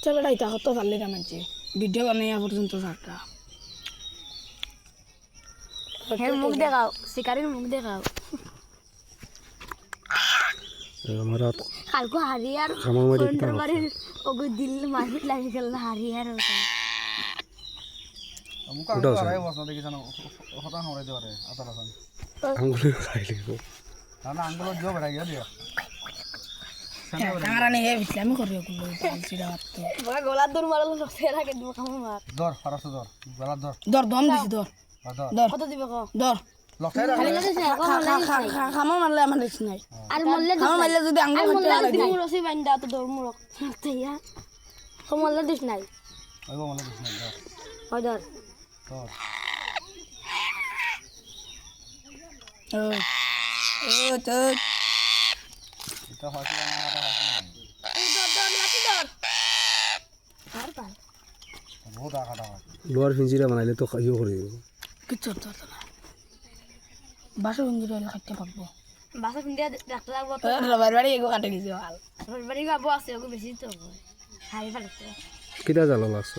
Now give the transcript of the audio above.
চলো এটা কত ভালো লাগে মানছে ভিডিও বানাইয়া পর্যন্ত সারটা হের মুখ দেখাও শিকারির মুখ দেখাও हमारा কালকে হারিয়ার খামার মারি কিতা ফোনটার বাড়ির ওগো দিল মারপিট লাগি গেল হারিয়ার ওটা মুখ আগে আড়াই বছর দেখি জানো হতা হরে দেওয়ারে আতার আসান आंगुली खाइले না আঙ্গুল জো বেড়া গিয়া দিয়া টাঙারা নিয়ে বিছলে আমি করি ওগুলো পালছিটা মারতো বড় গলার দৌড় মারলো রক্তের আগে দিব খামো মার দর ফারাস দর গলা দর দর দম দিছি দর দর দর কত দিবে কো দর লক্ষের খামা মারলে আমার রিস্ক নাই আর মল্লে খামা মারলে যদি আঙ্গুল মল্লে ফাটে দিমু রসি বান্দা তো দৌড় মুরক তাইয়া তো মল্লে দিস নাই ওইব মনে দিস না দর ওই ধর দর ও ও তো এটা হয়তো আমার কথা হয়তো দর দর লাঠি দর আর পার বহুত আঘাত হয় लोहार फिंजिरा बनाइले तो यो करे কিছু তো না বাসা বন্ধুরা খাইতে পারবো বাসা ফিন্দিয়া ডাক্তার লাগবো তো রবার বাড়ি এগো কাটে গেছে ভাল বাড়ি গাবো আছে ওকে বেশি তো হাই পারতো किता जाला लाग्छ